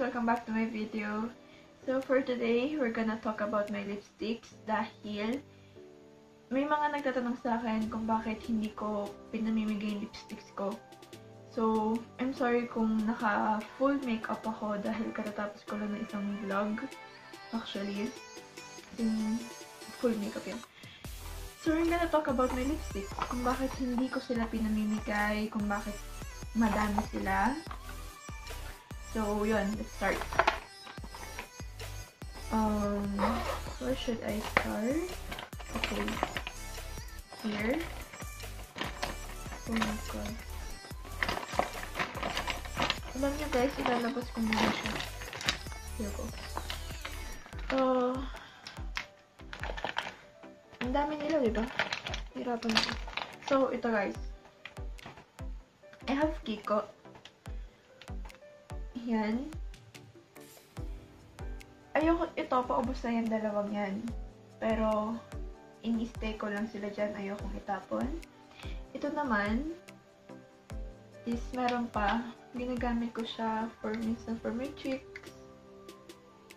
welcome back to my video. So for today, we're gonna talk about my lipsticks dahil may mga nagtatanong sa akin kung bakit hindi ko pinamimigay yung lipsticks ko. So, I'm sorry kung naka-full makeup ako dahil katatapos ko lang ng isang vlog. Actually, full makeup yan. So, we're gonna talk about my lipsticks. Kung bakit hindi ko sila pinamimigay, kung bakit madami sila. So, yun, let's start. Where should I start? Okay. Here. Oh my god. Alam niyo guys, ilalabas ko muna siya. Here ko. Ang dami nila, diba? Hirapan ko. So, ito guys. I have Kiko. Yan. Ayoko ito, paubos na yan, dalawang yan. Pero, ini-stay ko lang sila dyan. Ayokong itapon. Ito naman, is meron pa. Ginagamit ko siya for minsan for my cheeks.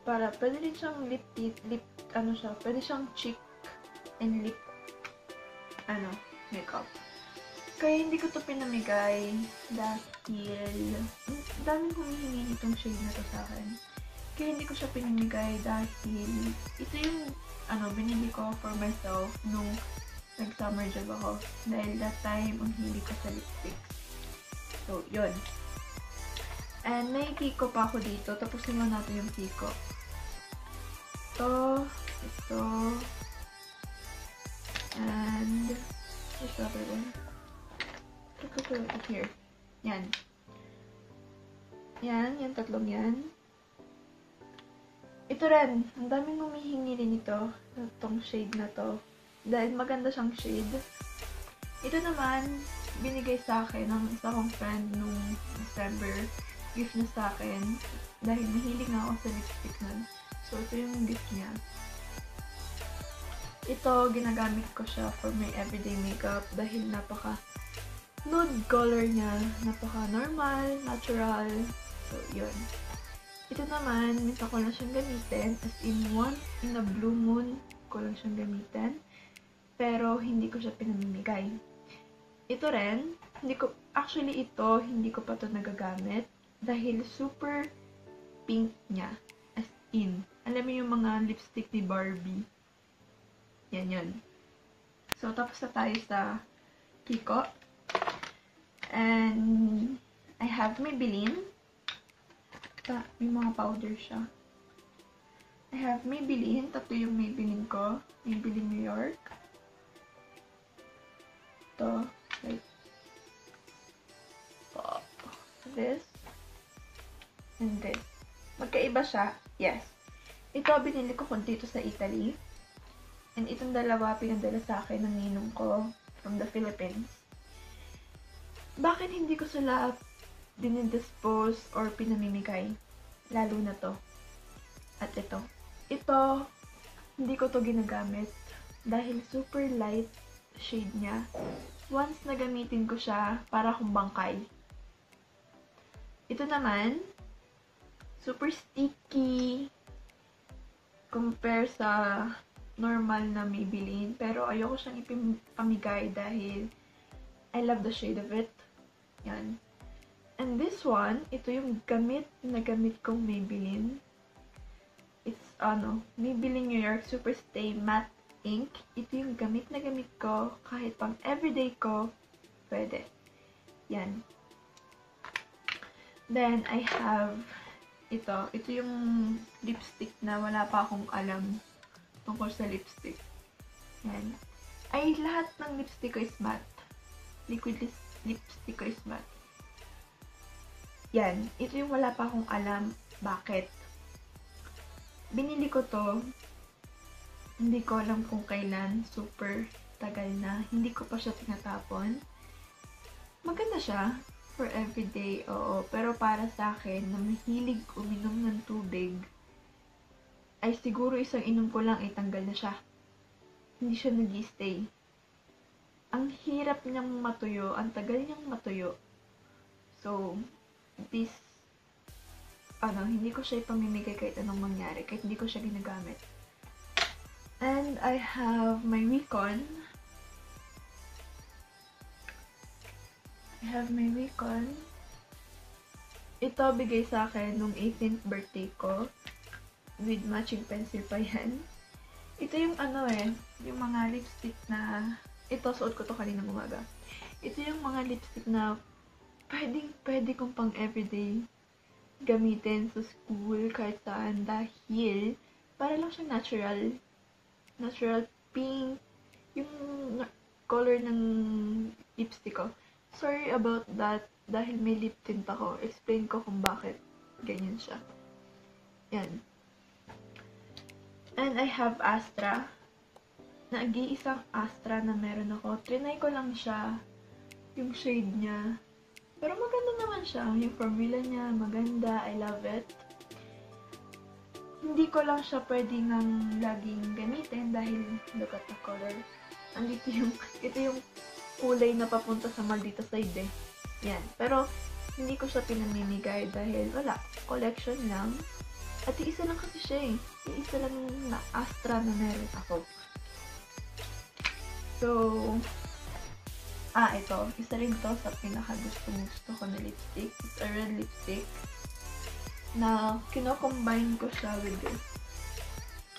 Para, pwede rin siyang pwede siyang cheek and lip, makeup. Kaya hindi ko to pinamigay dahil daming humihingi nitong shade na to sa akin. Kaya hindi ko siya pinamigay dahil ito yung binili ko for myself nung nag-summer job ako. Dahil that time, ang hilig ko sa lipsticks. So, yun. And may Kiko pa ako dito. Tapusin mo natin yung Kiko. Ito, and this other one. Here. Yan. Yan tatlong yan. Ito rin, ang daming humihingi rin ito, itong shade na to. Dahil maganda siyang shade. Ito naman, binigay sa akin ng isa kong friend nung December. Gift niya sa akin. Dahil mahilig nga ako sa lipstick nun. So, ito yung gift niya. Ito, ginagamit ko siya for my everyday makeup dahil nude color niya, napaka-normal, natural. So, yun. Ito naman, minsan ko lang siyang gamitin. As in, once in a blue moon ko lang siyang gamitin. Pero, hindi ko siya pinamimigay. Ito rin, hindi ko pa ito nagagamit. Dahil super pink niya. As in, alam mo yung mga lipstick ni Barbie. Yan yun. So, tapos na tayo sa Kiko. And, I have Maybelline. May mga powder siya. I have Maybelline. Tatlo yung Maybelline ko. Maybelline New York. Ito. Like, this. And this. Magkaiba siya. Yes. Ito, binili ko dito sa Italy. And itong dalawa, pinadala sa akin ng ninong ko from the Philippines. Bakit hindi ko sila dinidispose or pinamimigay? Lalo na to. At ito. Ito, hindi ko to ginagamit. Dahil super light shade niya. Once na gamitin ko siya, para akong bangkay. Ito naman, super sticky. Compare sa normal na Maybelline. Pero ayoko siyang ipamigay dahil I love the shade of it. Yan. And this one, ito yung gamit kong Maybelline. It's, Maybelline New York Super Stay Matte Ink. Ito yung gamit ko. Kahit pang everyday ko, pwede. Yan. Then, I have ito. Ito yung lipstick na wala pa akong alam tungkol sa lipstick. Yan. Ay, lahat ng lipstick ko is matte. Liquid lipstick ko is matte. Yan. Ito yung wala pa akong alam bakit. Binili ko to. Hindi ko alam kung kailan. Super tagal na. Hindi ko pa siya tinatapon. Maganda siya. For everyday, oo. Pero para sa akin, na mahilig uminom ng tubig, ay siguro isang inom ko lang ay tanggal na siya. Hindi siya nag-stay. Ang hirap niyang matuyo, ang tagal niyang matuyo. So, this hindi ko siya ipamimigay kahit anong mangyari, kahit hindi ko siya ginagamit. And I have my Wicon. Ito, bigay sa akin nung 18th birthday ko. With matching pencil pa yan. Ito yung yung mga lipstick na, ito, suot ko to kaninang umaga. Ito yung mga lipstick na pwede kong pang everyday gamitin sa school, kahit saan, dahil para lang siyang natural pink, yung color ng lipstick ko. Sorry about that, dahil may lip tint ako. Explain ko kung bakit ganyan siya. Yan. And I have Astra. Nag-iisang Astra na meron ako. Trinay ko lang siya. Yung shade niya. Pero maganda naman siya. Yung formula niya, maganda. I love it. Hindi ko lang siya pwedeng laging gamitin dahil look at the color. Ito yung kulay na papunta sa maldita side eh. Yan. Pero, hindi ko siya pinamimigay dahil wala. Collection lang. At iisa lang kasi siya eh. Iisa lang na Astra na meron ako. So, ito. Isa rin to sa pinaka-gusto ko na lipstick. It's a red lipstick na kino-combine ko siya with this.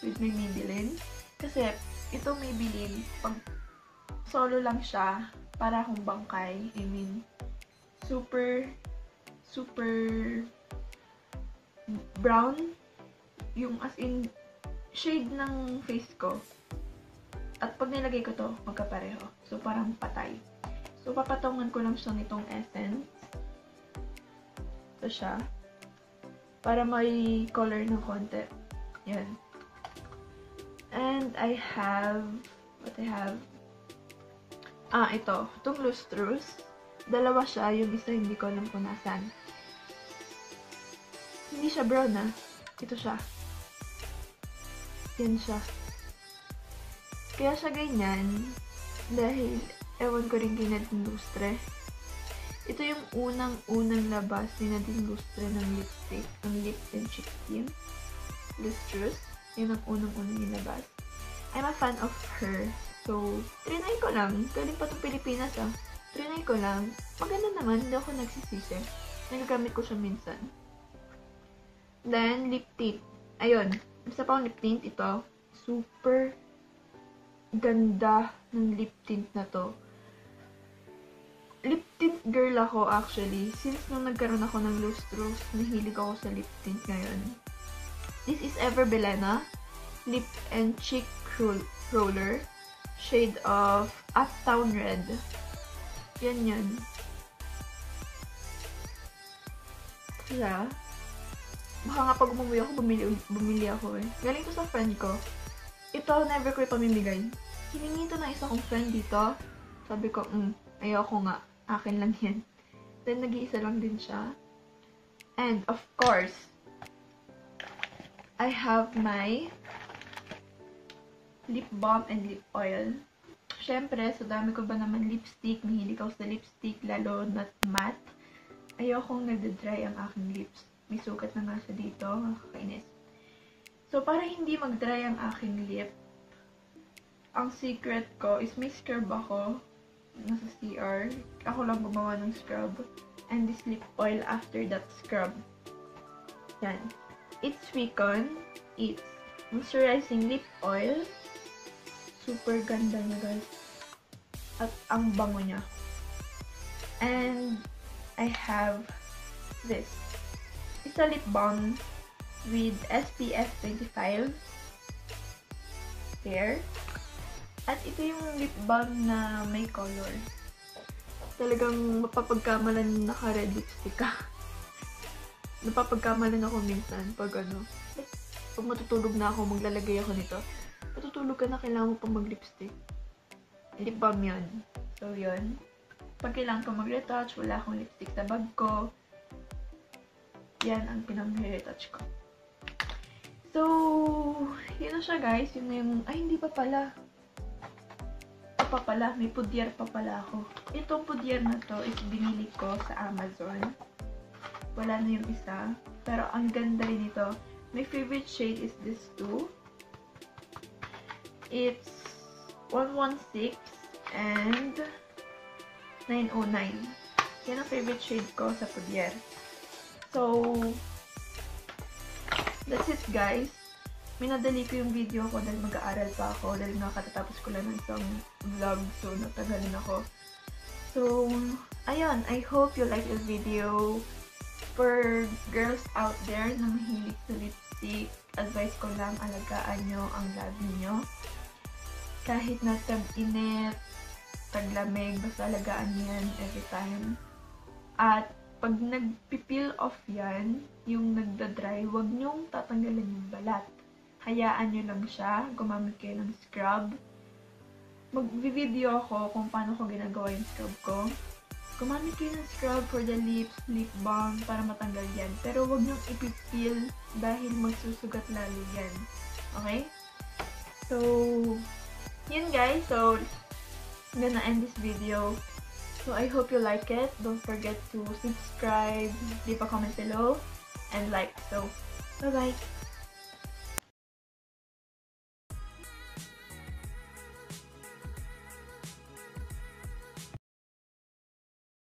With my Maybelline. Kasi, ito Maybelline, pag solo lang siya, para akong bangkay. I mean, super brown, yung as in shade ng face ko. At pag nilagay ko to, magkapareho. So, parang patay. So, papatungan ko lang siya nitong essence. Ito siya. Para may color ng konti. Yan. And I have, ito. Itong lustrous. Dalawa siya. Yung isa hindi ko alam kung nasan. Hindi siya brown Ito siya. Yan siya. Kaya siya ganyan dahil ewan ko rin kay Nadine Lustre. Ito yung unang labas ni Nadine Lustre ng lipstick. Ang Lip and Cheek Tint. Lustrous. Yun ang unang nilabas. I'm a fan of her. So, trinay ko lang. Galing pa itong Pilipinas Trinay ko lang. Maganda naman. Hindi ako nagsisisi. Nagagamit ko siya minsan. Then, lip tint. Ayun. Isa pa lip tint. Ito. Super ganda ng lip tint na to. Lip tint girl ako actually. Since nung nagkaroon ako ng lustrous, nahilig ako sa lip tint ngayon. This is Ever Belena. Lip and Cheek Roller. Shade of Uptown Red. Yan. Kaya, baka nga pag umuwi ako, bumili ako eh. Galing to sa friend ko. Ito, never ko ipamimigay. Hiningi ito ng isa kong friend dito. Sabi ko, ayoko nga. Akin lang yan. Then, nag-iisa lang din siya. And, of course, I have my lip balm and lip oil. Siyempre, sa dami ko ba naman lipstick, mahilig ako sa lipstick, lalo na matte. Ayokong nagda-dry ang aking lips. May sugat na nga siya dito, nakakainis. So, para hindi mag-dry ang aking lip, ang secret ko is may scrub ako. Nasa CR. Ako lang gumawa ng scrub. And this lip oil after that scrub. Yan. It's Wicon. It's moisturizing lip oil. Super ganda niya, guys. At ang bango niya. And I have this. It's a lip balm with SPF 25. There. At ito yung lip balm na may color. Talagang mapapagkamalan naka-red lipstick ka. Napapagkamalan ako minsan pag pag matutulog na ako, maglalagay ako nito. Matutulog ka na, kailangan mo pa mag-lipstick. Lip balm yun. So, yun. Pag kailangan ko mag-retouch, wala akong lipstick sa bag ko. Yan ang pinag-retouch ko. So, yun na siya, guys. Yun na yung, ay, hindi pa pala. May pudier pa pala ako. Itong pudier na to is binili ko sa Amazon. Wala na yung isa. Pero ang ganda rin ito. My favorite shade is this too. It's 116 and 909. Yan ang favorite shade ko sa Pudier. So, that's it guys. Minadali ko yung video ko dahil mag-aaral pa ako. Dahil nakatatapos ko lang ng isang vlog. So, natagalin ako. So, ayun. I hope you like this video. For girls out there na mahilig sa lipstick, advice ko lang, alagaan nyo ang labi nyo. Kahit na tag-init, taglamig, basta alagaan yan every time. At pag nag-peel off yan, yung nagda-dry, huwag nyong tatanggalin yung balat. Hayaan nyo lang siya, gumamit kayo ng scrub. Mag-video ako kung paano ko ginagawa yung scrub ko. Gumamit kayo ng scrub for the lips, lip balm, para matanggal yan. Pero huwag nyong ipipil dahil magsusugat lalo yan. Okay? So, yun guys. So, I'm gonna end this video. So, I hope you like it. Don't forget to subscribe, leave a comment below, and like. So, bye-bye!